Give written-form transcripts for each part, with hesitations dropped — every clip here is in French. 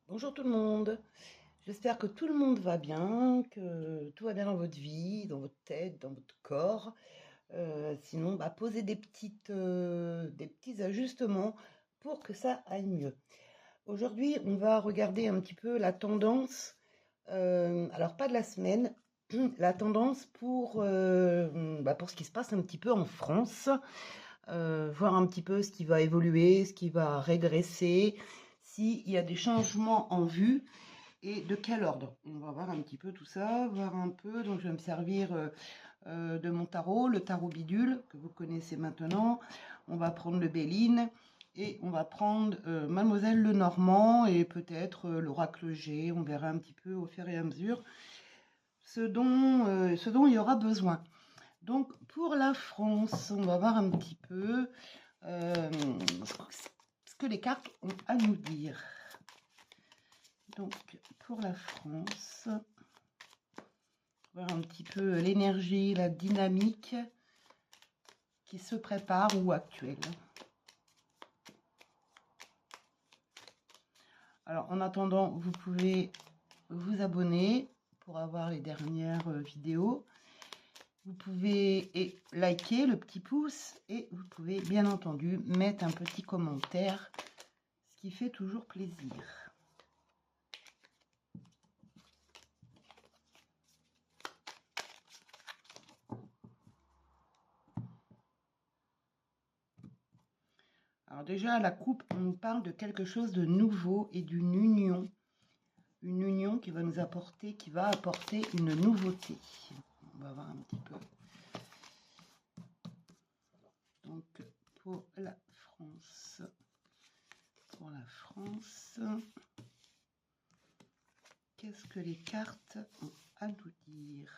Bonjour tout le monde, j'espère que tout le monde va bien, que tout va bien dans votre vie, dans votre tête, dans votre corps. Sinon, posez des petits ajustements pour que ça aille mieux. Aujourd'hui, on va regarder un petit peu la tendance, alors pas de la semaine, la tendance pour ce qui se passe un petit peu en France, voir un petit peu ce qui va évoluer, ce qui va régresser, s'il y a des changements en vue et de quel ordre. On va voir un petit peu tout ça, voir un peu. Donc, je vais me servir de mon tarot, le tarot bidule, que vous connaissez maintenant. On va prendre le Béline et on va prendre Mademoiselle Lenormand et peut-être l'oracle G. On verra un petit peu au fur et à mesure ce dont il y aura besoin. Donc, pour la France, on va voir un petit peu euh, ce que les cartes ont à nous dire. Donc, pour la France, voir un petit peu l'énergie, la dynamique qui se prépare ou actuelle. Alors, en attendant, vous pouvez vous abonner pour avoir les dernières vidéos. Vous pouvez liker le petit pouce et vous pouvez bien entendu mettre un petit commentaire, ce qui fait toujours plaisir. Alors déjà, la coupe, on nous parle de quelque chose de nouveau et d'une union. Une union qui va nous apporter, qui va apporter une nouveauté. On va voir un petit peu. Donc, pour la France, qu'est-ce que les cartes ont à nous dire?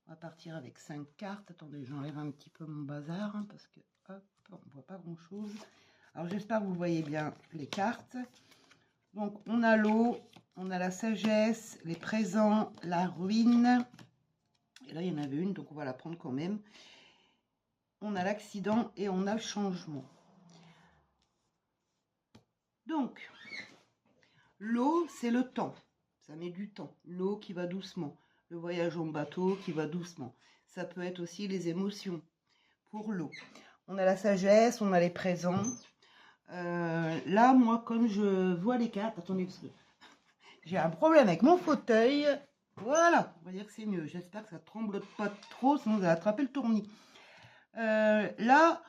On va partir avec 5 cartes. Attendez, j'enlève un petit peu mon bazar, hein, parce que, hop, on ne voit pas grand-chose. Alors, j'espère que vous voyez bien les cartes. Donc, on a l'eau, on a la sagesse, les présents, la ruine. Et là, il y en avait une, donc on va la prendre quand même. On a l'accident et on a le changement. Donc, l'eau, c'est le temps. Ça met du temps. L'eau qui va doucement. Le voyage en bateau qui va doucement. Ça peut être aussi les émotions pour l'eau. On a la sagesse, on a les présents. Là, moi, comme je vois les cartes, attendez, parce que j'ai un problème avec mon fauteuil. Voilà, on va dire que c'est mieux. J'espère que ça ne tremble pas trop, sinon vous allez attraper le tournis. Là,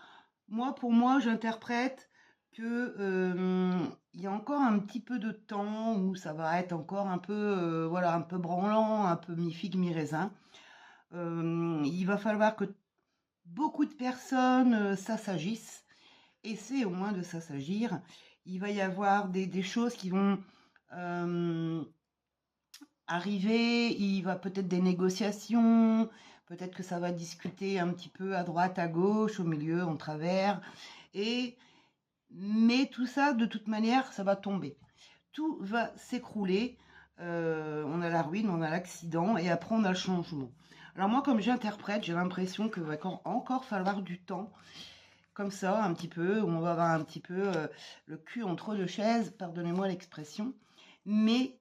pour moi, j'interprète que il y a encore un petit peu de temps où ça va être encore un peu, voilà, un peu branlant, un peu mi-figue, mi-raisin. Il va falloir que beaucoup de personnes s'assagissent, essaient au moins de s'assagir. Il va y avoir des choses qui vont arriver, il va peut-être des négociations, peut-être que ça va discuter un petit peu à droite, à gauche, au milieu, en travers. Mais tout ça, de toute manière, ça va tomber. Tout va s'écrouler. On a la ruine, on a l'accident et après on a le changement. Alors moi, comme j'interprète, j'ai l'impression qu'il va encore falloir du temps, comme ça, un petit peu, où on va avoir un petit peu le cul entre deux chaises, pardonnez-moi l'expression. Mais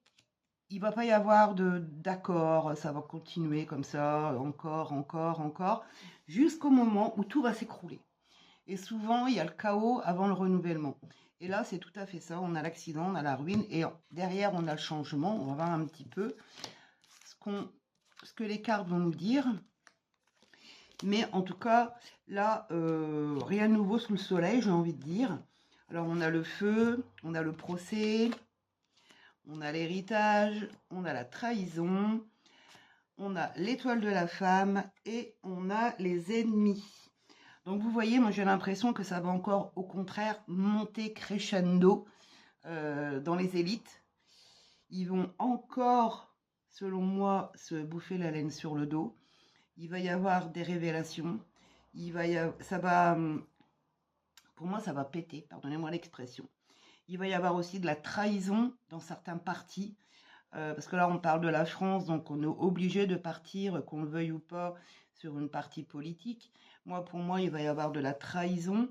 il va pas y avoir d'accord, ça va continuer comme ça, encore, jusqu'au moment où tout va s'écrouler. Et souvent, il y a le chaos avant le renouvellement. Et là, c'est tout à fait ça. On a l'accident, on a la ruine, et derrière, on a le changement. On va voir un petit peu ce que les cartes vont nous dire. Mais en tout cas, là, rien de nouveau sous le soleil, j'ai envie de dire. Alors, on a le feu, on a le procès, on a l'héritage, on a la trahison, on a l'étoile de la femme et on a les ennemis. Donc vous voyez, moi j'ai l'impression que ça va encore au contraire monter crescendo dans les élites. Ils vont encore, selon moi, se bouffer la laine sur le dos. Il va y avoir des révélations. Pour moi, ça va péter, pardonnez-moi l'expression. Il va y avoir aussi de la trahison dans certains partis. Parce que là, on parle de la France, donc on est obligé de partir, qu'on le veuille ou pas, sur une partie politique. Pour moi, il va y avoir de la trahison,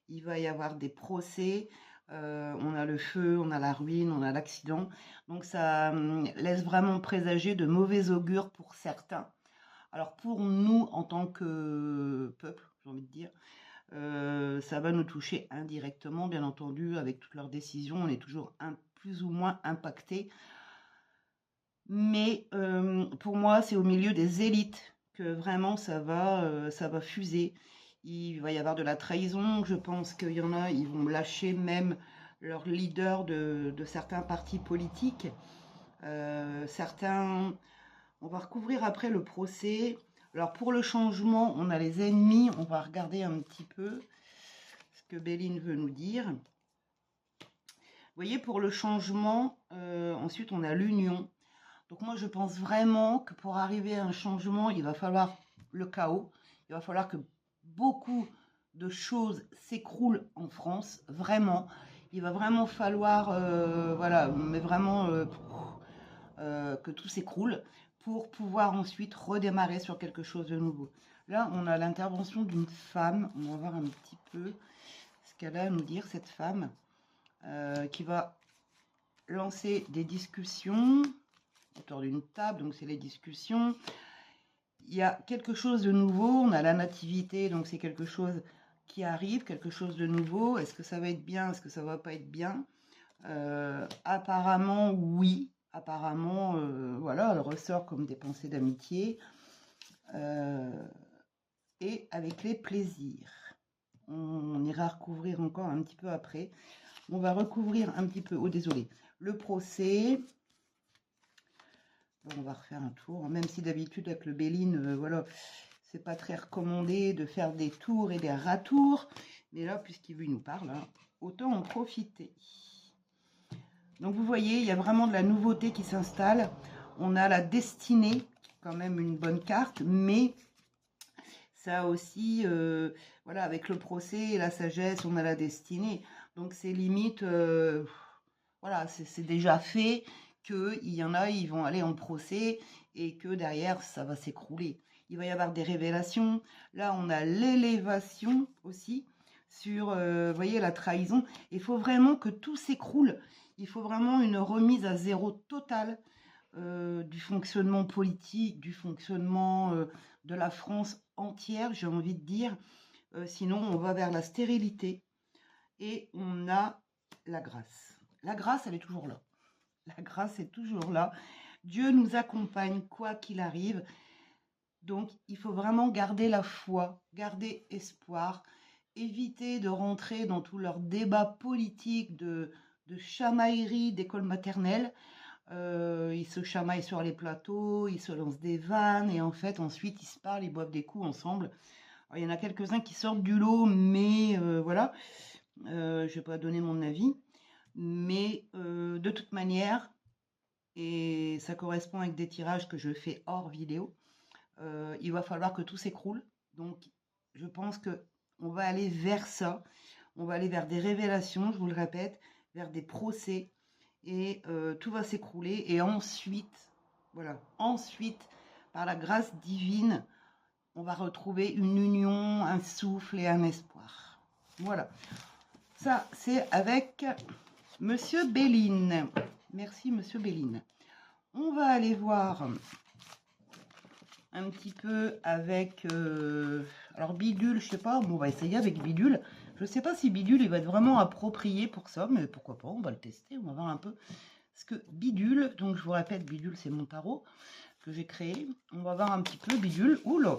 il va y avoir des procès, On a le feu, on a la ruine, on a l'accident. Donc ça laisse vraiment présager de mauvais augure pour certains. Alors pour nous, en tant que peuple, j'ai envie de dire, ça va nous toucher indirectement, bien entendu, avec toutes leurs décisions. On est toujours plus ou moins impacté. Mais pour moi, c'est au milieu des élites que vraiment ça va fuser. Il va y avoir de la trahison. Je pense qu'il y en a, ils vont lâcher même leur leader de certains partis politiques. Certains, on va recouvrir après le procès. Alors pour le changement, on a les ennemis. On va regarder un petit peu ce que Béline veut nous dire. Vous voyez, pour le changement, ensuite on a l'union. Donc moi je pense vraiment que pour arriver à un changement, il va falloir le chaos. Il va falloir que beaucoup de choses s'écroulent en France, vraiment. Il va vraiment falloir, voilà, mais vraiment que tout s'écroule pour pouvoir ensuite redémarrer sur quelque chose de nouveau. Là, on a l'intervention d'une femme. On va voir un petit peu ce qu'elle a à nous dire, cette femme, qui va lancer des discussions autour d'une table. Donc, c'est les discussions. Il y a quelque chose de nouveau. On a la nativité, donc c'est quelque chose qui arrive, quelque chose de nouveau. Est-ce que ça va être bien? Est-ce que ça va pas être bien? Apparemment, oui. Apparemment, voilà, elle ressort comme des pensées d'amitié. Et avec les plaisirs. On ira recouvrir encore un petit peu après. On va recouvrir un petit peu, oh désolé, le procès. Bon, on va refaire un tour, même si d'habitude avec le Béline, voilà, c'est pas très recommandé de faire des tours et des ratours. Mais là, puisqu'il nous parle, hein, autant en profiter. Donc vous voyez, il y a vraiment de la nouveauté qui s'installe. On a la destinée, quand même une bonne carte, mais ça aussi, voilà, avec le procès et la sagesse, on a la destinée. Donc c'est limite, voilà, c'est déjà fait qu'il y en a, ils vont aller en procès et que derrière, ça va s'écrouler. Il va y avoir des révélations. Là, on a l'élévation aussi sur, vous voyez, la trahison. Il faut vraiment que tout s'écroule. Il faut vraiment une remise à zéro totale du fonctionnement politique, du fonctionnement de la France entière, j'ai envie de dire. Sinon, on va vers la stérilité et on a la grâce. La grâce, elle est toujours là. La grâce est toujours là. Dieu nous accompagne quoi qu'il arrive. Donc, il faut vraiment garder la foi, garder espoir, éviter de rentrer dans tous leurs débats politiques de chamaillerie d'école maternelle. Ils se chamaillent sur les plateaux, ils se lancent des vannes et en fait, ensuite, ils se parlent, ils boivent des coups ensemble. Alors, il y en a quelques-uns qui sortent du lot, mais voilà, je ne vais pas donner mon avis. Mais de toute manière, et ça correspond avec des tirages que je fais hors vidéo, il va falloir que tout s'écroule. Donc, je pense que on va aller vers ça. On va aller vers des révélations, je vous le répète, vers des procès. Et tout va s'écrouler. Et ensuite, voilà, ensuite, par la grâce divine, on va retrouver une union, un souffle et un espoir. Voilà. Ça, c'est avec Monsieur Béline. Merci, Monsieur Béline. On va aller voir un petit peu avec... alors, Bidule, je sais pas, bon, on va essayer avec Bidule. Je sais pas si Bidule, il va être vraiment approprié pour ça, mais pourquoi pas, on va le tester, on va voir un peu. Parce que Bidule, donc je vous répète, Bidule, c'est mon tarot que j'ai créé. On va voir un petit peu Bidule. Oula,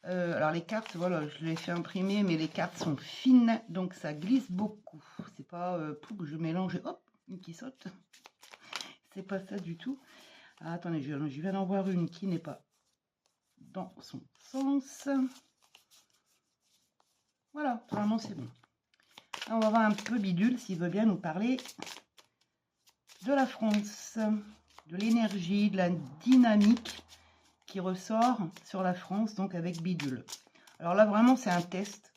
alors les cartes, voilà, je les ai fait imprimer, mais les cartes sont fines, donc ça glisse beaucoup. C'est pas pour que je mélange, hop, une qui saute. C'est pas ça du tout. Ah, attendez, je viens d'en voir une qui n'est pas dans son sens. Voilà, vraiment c'est bon. Là, on va voir un petit peu Bidule s'il veut bien nous parler de la France, de l'énergie, de la dynamique qui ressort sur la France, donc avec Bidule. Alors là, vraiment, c'est un test.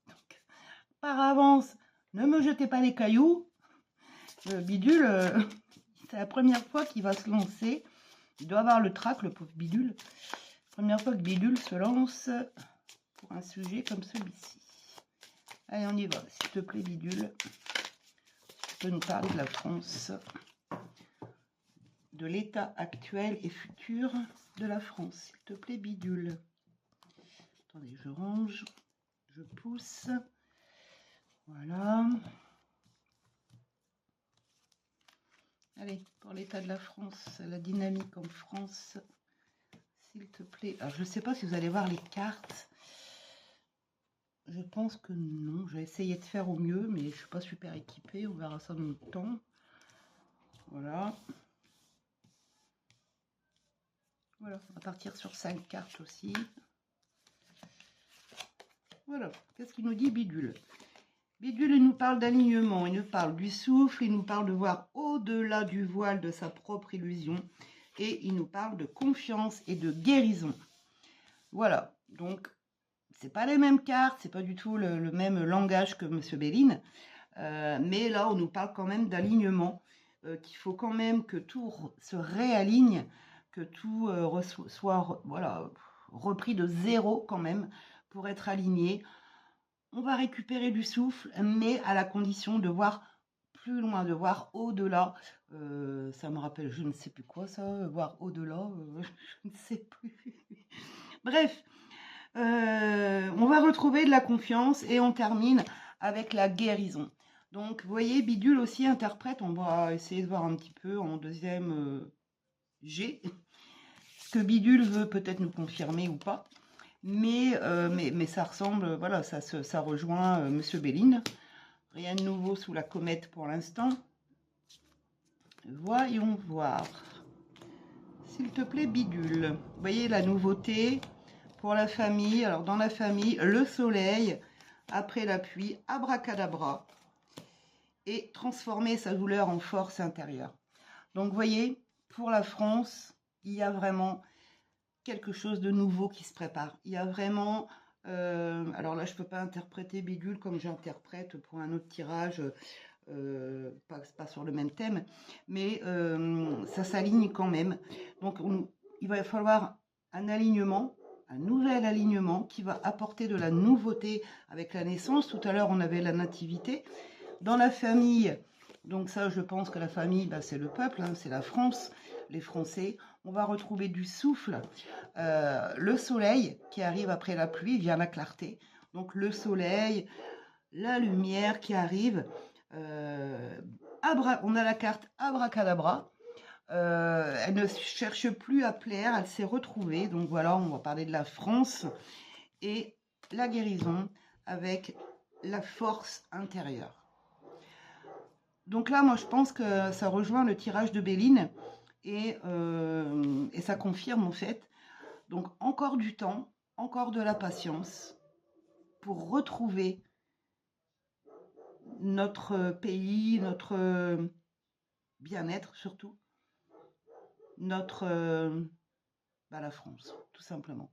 Donc, par avance, ne me jetez pas les cailloux. Bidule, c'est la première fois qu'il va se lancer. Il doit avoir le trac, le pauvre Bidule. Première fois que Bidule se lance pour un sujet comme celui-ci. Allez, on y va. S'il te plaît, Bidule. peux nous parler de la France, de l'état actuel et futur de la France? S'il te plaît, bidule. Attendez, je range, je pousse. Voilà. Allez, pour l'état de la France, la dynamique en France, s'il te plaît. Alors, je ne sais pas si vous allez voir les cartes. Je pense que non. Je vais essayer de faire au mieux, mais je ne suis pas super équipée. On verra ça dans le temps. Voilà. Voilà, on va partir sur 5 cartes aussi. Voilà, qu'est-ce qu'il nous dit Bidule? Bidule, il nous parle d'alignement, il nous parle du souffle, il nous parle de voir au-delà du voile de sa propre illusion, et il nous parle de confiance et de guérison. Voilà, donc c'est pas les mêmes cartes, c'est pas du tout le même langage que Monsieur Béline, mais là on nous parle quand même d'alignement, qu'il faut quand même que tout se réaligne, que tout soit voilà, repris de zéro quand même pour être aligné. On va récupérer du souffle, mais à la condition de voir plus loin, de voir au-delà. Ça me rappelle, je ne sais plus quoi ça, voir au-delà, je ne sais plus. Bref, on va retrouver de la confiance et on termine avec la guérison. Donc, vous voyez, Bidule aussi interprète, on va essayer de voir un petit peu en deuxième G, ce que Bidule veut peut-être nous confirmer ou pas. Mais ça ressemble, voilà, ça rejoint Monsieur Béline. Rien de nouveau sous la comète pour l'instant. Voyons voir. S'il te plaît, Bidule. Vous voyez la nouveauté pour la famille. Alors, dans la famille, le soleil, après la pluie, abracadabra. Et transformer sa douleur en force intérieure. Donc, vous voyez, pour la France, il y a vraiment quelque chose de nouveau qui se prépare. Il y a vraiment... alors là, je ne peux pas interpréter Bidule comme j'interprète pour un autre tirage, pas sur le même thème, mais ça s'aligne quand même. Donc, il va falloir un alignement, un nouvel alignement qui va apporter de la nouveauté avec la naissance. Tout à l'heure, on avait la nativité. Dans la famille, donc ça, je pense que la famille, bah, c'est le peuple, hein, c'est la France, les Français. On va retrouver du souffle, le soleil qui arrive après la pluie vient la clarté. Donc le soleil, la lumière qui arrive. On a la carte abracadabra. Elle ne cherche plus à plaire, elle s'est retrouvée. Donc voilà, on va parler de la France et la guérison avec la force intérieure. Donc là, moi, je pense que ça rejoint le tirage de Béline et ça confirme en fait. Donc encore du temps, encore de la patience pour retrouver notre pays, notre bien-être surtout, notre la France, tout simplement.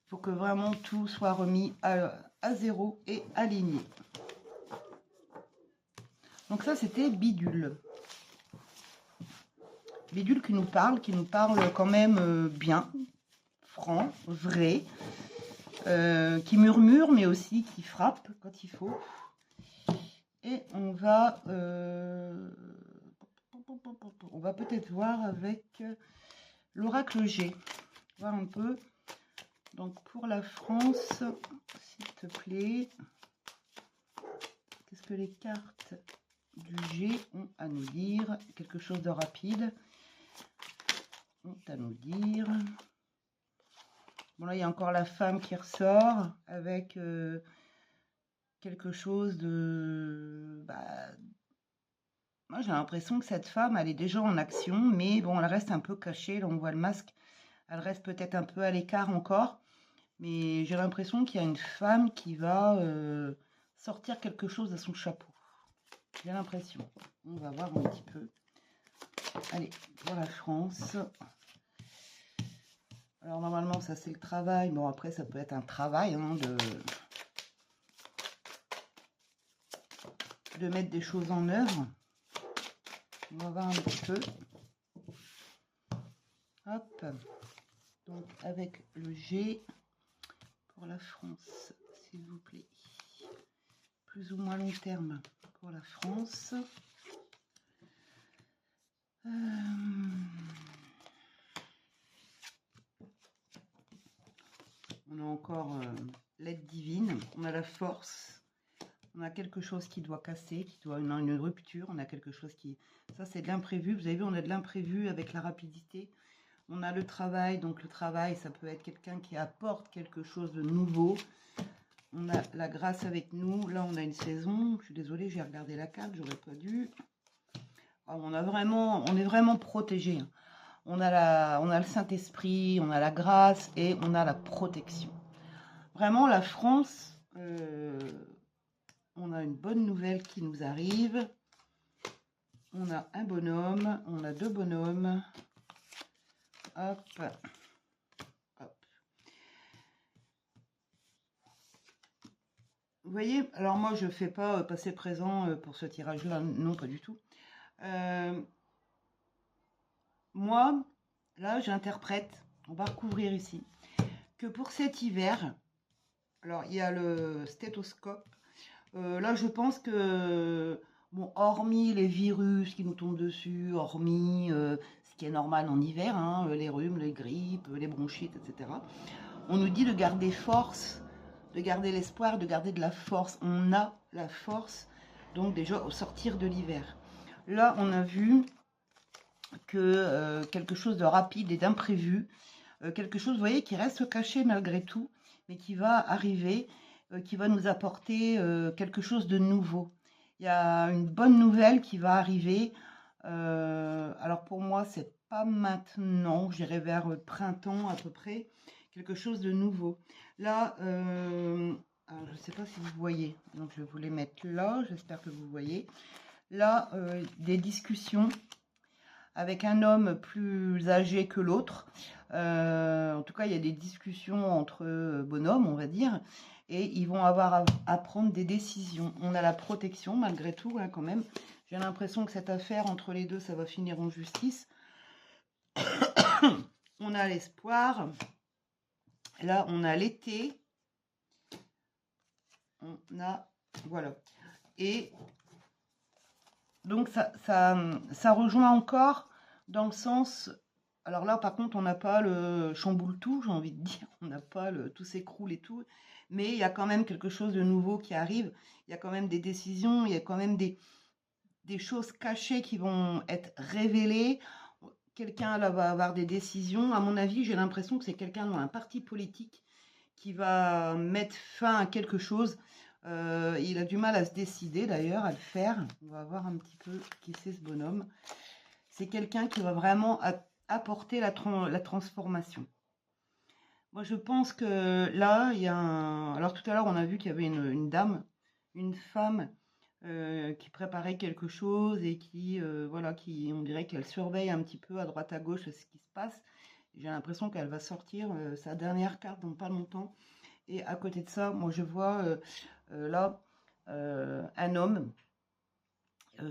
Il faut que vraiment tout soit remis à zéro et aligné. Donc ça, c'était Bidule. Bidule qui nous parle quand même bien, franc, vrai, qui murmure, mais aussi qui frappe quand il faut. Et on va peut-être voir avec l'oracle G, voir un peu. Donc pour la France, s'il te plaît, qu'est-ce que les cartes du G ont à nous dire? Quelque chose de rapide ont à nous dire. Bon, là il y a encore la femme qui ressort avec quelque chose de... moi j'ai l'impression que cette femme elle est déjà en action, mais bon, elle reste un peu cachée. Là on voit le masque, elle reste peut-être un peu à l'écart encore, mais j'ai l'impression qu'il y a une femme qui va sortir quelque chose de son chapeau. J'ai l'impression. On va voir un petit peu. Allez, pour la France. Alors normalement ça c'est le travail. Bon après ça peut être un travail hein, de mettre des choses en œuvre. On va voir un petit peu. Hop. Donc avec le G pour la France, s'il vous plaît. Plus ou moins long terme pour la France. On a encore l'aide divine, on a la force, on a quelque chose qui doit casser, une rupture, on a quelque chose qui... Ça, c'est de l'imprévu. Vous avez vu, on a de l'imprévu avec la rapidité. On a le travail, donc le travail, ça peut être quelqu'un qui apporte quelque chose de nouveau. On a la grâce avec nous. Là, on a une saison. Je suis désolée, j'ai regardé la carte, j'aurais pas dû. On est vraiment protégé. On a le Saint-Esprit, on a la grâce et on a la protection. Vraiment, la France, on a une bonne nouvelle qui nous arrive. On a un bonhomme, on a deux bonhommes. Hop, hop. Vous voyez, alors moi, je ne fais pas passé présent pour ce tirage-là. Non, pas du tout. Moi, là, j'interprète, on va recouvrir ici, que pour cet hiver, alors il y a le stéthoscope, là je pense que, bon, hormis les virus qui nous tombent dessus, hormis ce qui est normal en hiver, hein, les rhumes, les grippes, les bronchites, etc., on nous dit de garder force, de garder l'espoir, de garder de la force. On a la force, donc déjà au sortir de l'hiver. Là, on a vu que quelque chose de rapide et d'imprévu, quelque chose, vous voyez, qui reste caché malgré tout, mais qui va arriver, qui va nous apporter quelque chose de nouveau. Il y a une bonne nouvelle qui va arriver. Alors pour moi, c'est pas maintenant, j'irai vers le printemps à peu près, quelque chose de nouveau. Là, alors je ne sais pas si vous voyez, donc je vais vous les mettre là, j'espère que vous voyez. Là, des discussions avec un homme plus âgé que l'autre. En tout cas, il y a des discussions entre bonhommes, on va dire, et ils vont avoir à prendre des décisions. On a la protection, malgré tout, hein, quand même. J'ai l'impression que cette affaire, entre les deux, ça va finir en justice. On a l'espoir. Là, on a l'été. On a... Voilà. Et donc, ça rejoint encore dans le sens... Alors là, par contre, on n'a pas le chamboule tout, j'ai envie de dire. On n'a pas le tout s'écroule et tout. Mais il y a quand même quelque chose de nouveau qui arrive. Il y a quand même des décisions, il y a quand même des choses cachées qui vont être révélées. Quelqu'un là va avoir des décisions. À mon avis, j'ai l'impression que c'est quelqu'un dans un parti politique qui va mettre fin à quelque chose. Il a du mal à se décider d'ailleurs, à le faire. On va voir un petit peu qui c'est ce bonhomme. C'est quelqu'un qui va vraiment apporter la transformation. Moi, je pense que là, il y a un... Alors tout à l'heure, on a vu qu'il y avait une dame, une femme qui préparait quelque chose et qui, voilà, on dirait qu'elle surveille un petit peu à droite à gauche ce qui se passe. J'ai l'impression qu'elle va sortir sa dernière carte dans pas longtemps. Et à côté de ça, moi, je vois là un homme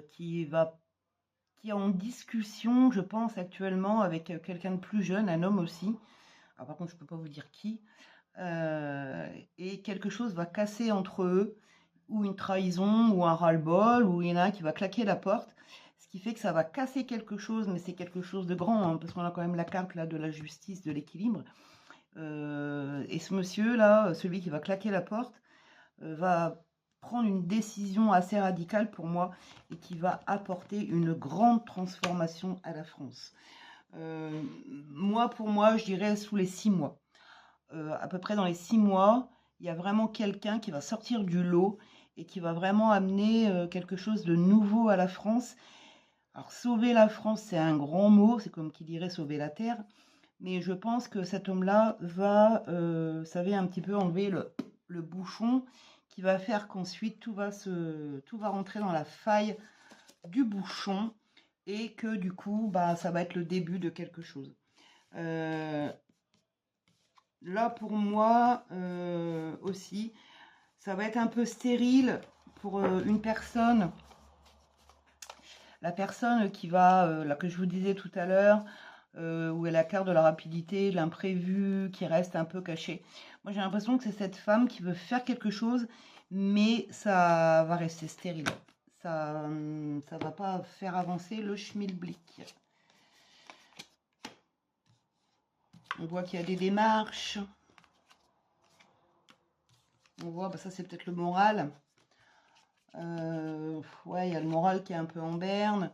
qui est en discussion, je pense, actuellement avec quelqu'un de plus jeune, un homme aussi. Alors, par contre, je ne peux pas vous dire qui. Et quelque chose va casser entre eux, ou une trahison, ou un ras-le-bol, ou il y en a un qui va claquer la porte. Ce qui fait que ça va casser quelque chose, mais c'est quelque chose de grand, hein, parce qu'on a quand même la carte là de la justice, de l'équilibre. Et ce monsieur-là, celui qui va claquer la porte, va prendre une décision assez radicale pour moi et qui va apporter une grande transformation à la France. Moi, pour moi, je dirais sous les 6 mois. À peu près dans les 6 mois, il y a vraiment quelqu'un qui va sortir du lot et qui va vraiment amener quelque chose de nouveau à la France. Alors, sauver la France, c'est un grand mot, c'est comme qui dirait sauver la terre. Mais je pense que cet homme-là va, vous savez, un petit peu enlever le bouchon qui va faire qu'ensuite tout va rentrer dans la faille du bouchon et que du coup, bah, ça va être le début de quelque chose. Là, pour moi aussi, ça va être un peu stérile pour une personne. La personne qui va, là que je vous disais tout à l'heure, où elle a la carte de la rapidité, de l'imprévu, qui reste un peu caché. Moi, j'ai l'impression que c'est cette femme qui veut faire quelque chose, mais ça va rester stérile. Ça va pas faire avancer le schmilblick. On voit qu'il y a des démarches. On voit, bah ça c'est peut-être le moral. Ouais, il y a le moral qui est un peu en berne.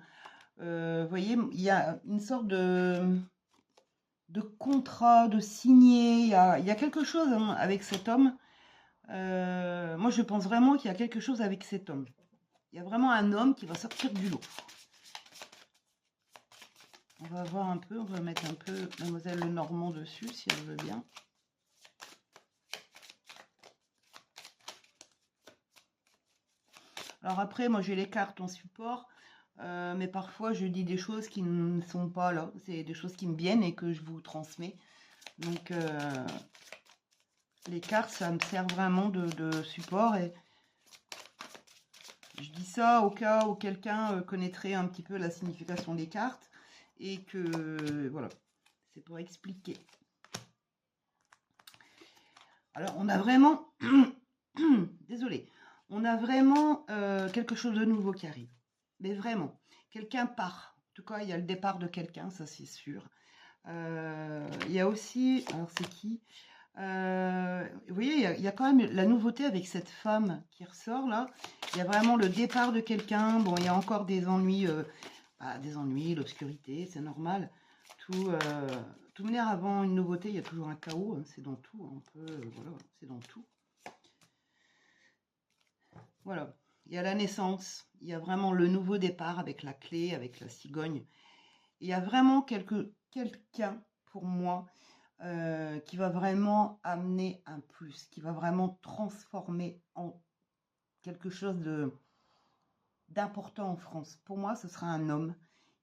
Vous voyez, il y a une sorte de contrat, de signé. Il y a quelque chose hein, avec cet homme. Moi, je pense vraiment qu'il y a quelque chose avec cet homme. Il y a vraiment un homme qui va sortir du lot. On va voir un peu, on va mettre un peu Mademoiselle Lenormand dessus, si elle veut bien. Alors après, moi j'ai les cartes en support, mais parfois je dis des choses qui ne sont pas là. C'est des choses qui me viennent et que je vous transmets. Donc les cartes, ça me sert vraiment de support. Et je dis ça au cas où quelqu'un connaîtrait un petit peu la signification des cartes. Et que, voilà, c'est pour expliquer. Alors, on a vraiment... Désolée. On a vraiment quelque chose de nouveau qui arrive. Mais vraiment, quelqu'un part. En tout cas, il y a le départ de quelqu'un, ça c'est sûr. Il y a aussi... Alors, c'est qui vous voyez, il y a quand même la nouveauté avec cette femme qui ressort là. Il y a vraiment le départ de quelqu'un. Bon, il y a encore des ennuis, l'obscurité, c'est normal. Tout manière, avant une nouveauté, il y a toujours un chaos. Hein, c'est dans tout, un peu, voilà, c'est dans tout. Voilà, il y a la naissance, il y a vraiment le nouveau départ avec la clé, avec la cigogne. Il y a vraiment quelqu'un, pour moi, qui va vraiment amener un plus, qui va vraiment transformer en quelque chose d'important en France. Pour moi, ce sera un homme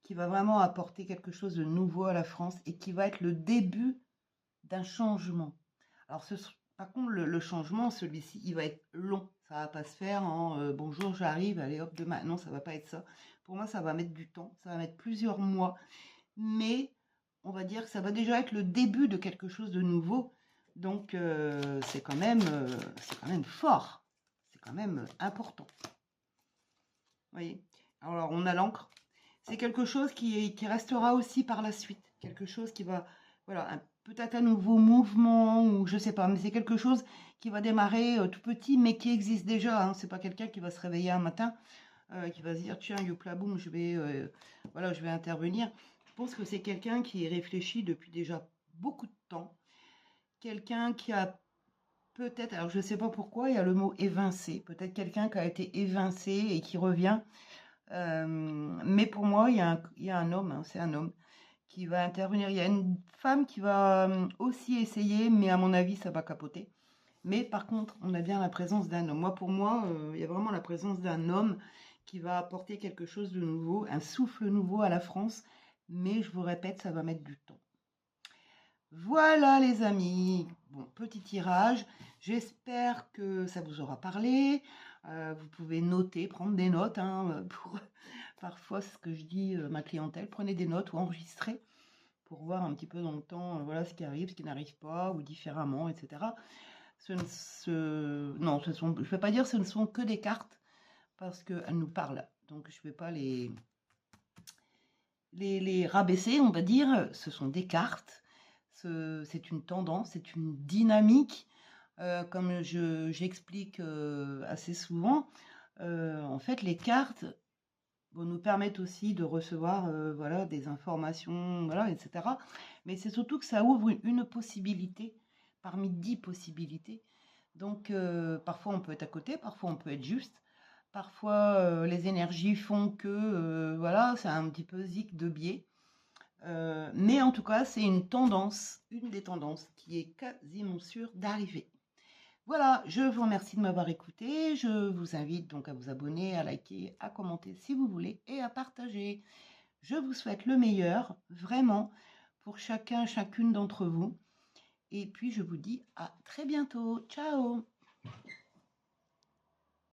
qui va vraiment apporter quelque chose de nouveau à la France et qui va être le début d'un changement. Alors, par contre, le changement, celui-ci, il va être long. Ça va pas se faire en bonjour, j'arrive, allez hop, demain. Non, ça va pas être ça. Pour moi, ça va mettre du temps, ça va mettre plusieurs mois. Mais on va dire que ça va déjà être le début de quelque chose de nouveau. Donc, c'est quand même fort. C'est quand même important. Vous voyez. Alors, on a l'encre. C'est quelque chose qui restera aussi par la suite. Quelque chose qui va, voilà, peut-être un nouveau mouvement, ou je sais pas, mais c'est quelque chose qui va démarrer tout petit, mais qui existe déjà. Hein. C'est pas quelqu'un qui va se réveiller un matin, qui va se dire, tiens, youpla boum, je vais intervenir. Je pense que c'est quelqu'un qui réfléchit depuis déjà beaucoup de temps. Quelqu'un qui a peut-être, alors je ne sais pas pourquoi, il y a le mot évincé. Peut-être quelqu'un qui a été évincé et qui revient. Mais pour moi, il y a un homme, hein, c'est un homme qui va intervenir. Il y a une femme qui va aussi essayer, mais à mon avis, ça va capoter. Mais par contre, on a bien la présence d'un homme. Moi, pour moi, il y a vraiment la présence d'un homme qui va apporter quelque chose de nouveau, un souffle nouveau à la France. Mais je vous répète, ça va mettre du temps. Voilà les amis, bon, petit tirage, j'espère que ça vous aura parlé, vous pouvez noter, prendre des notes, hein, pour parfois ce que je dis ma clientèle, prenez des notes ou enregistrez pour voir un petit peu dans le temps, voilà ce qui arrive, ce qui n'arrive pas, ou différemment, etc. Non, je ne vais pas dire ce ne sont que des cartes, parce qu'elles nous parlent, donc je ne vais pas les rabaisser, on va dire, ce sont des cartes. C'est une tendance, c'est une dynamique, comme j'explique assez souvent. En fait, les cartes vont nous permettre aussi de recevoir voilà, des informations, voilà, etc. Mais c'est surtout que ça ouvre une possibilité parmi 10 possibilités. Donc, parfois on peut être à côté, parfois on peut être juste. Parfois, les énergies font que, voilà, c'est un petit peu zik de biais. Mais en tout cas, c'est une des tendances qui est quasiment sûre d'arriver. Voilà, je vous remercie de m'avoir écouté. Je vous invite donc à vous abonner, à liker, à commenter si vous voulez et à partager. Je vous souhaite le meilleur, vraiment, pour chacune d'entre vous. Et puis, je vous dis à très bientôt. Ciao!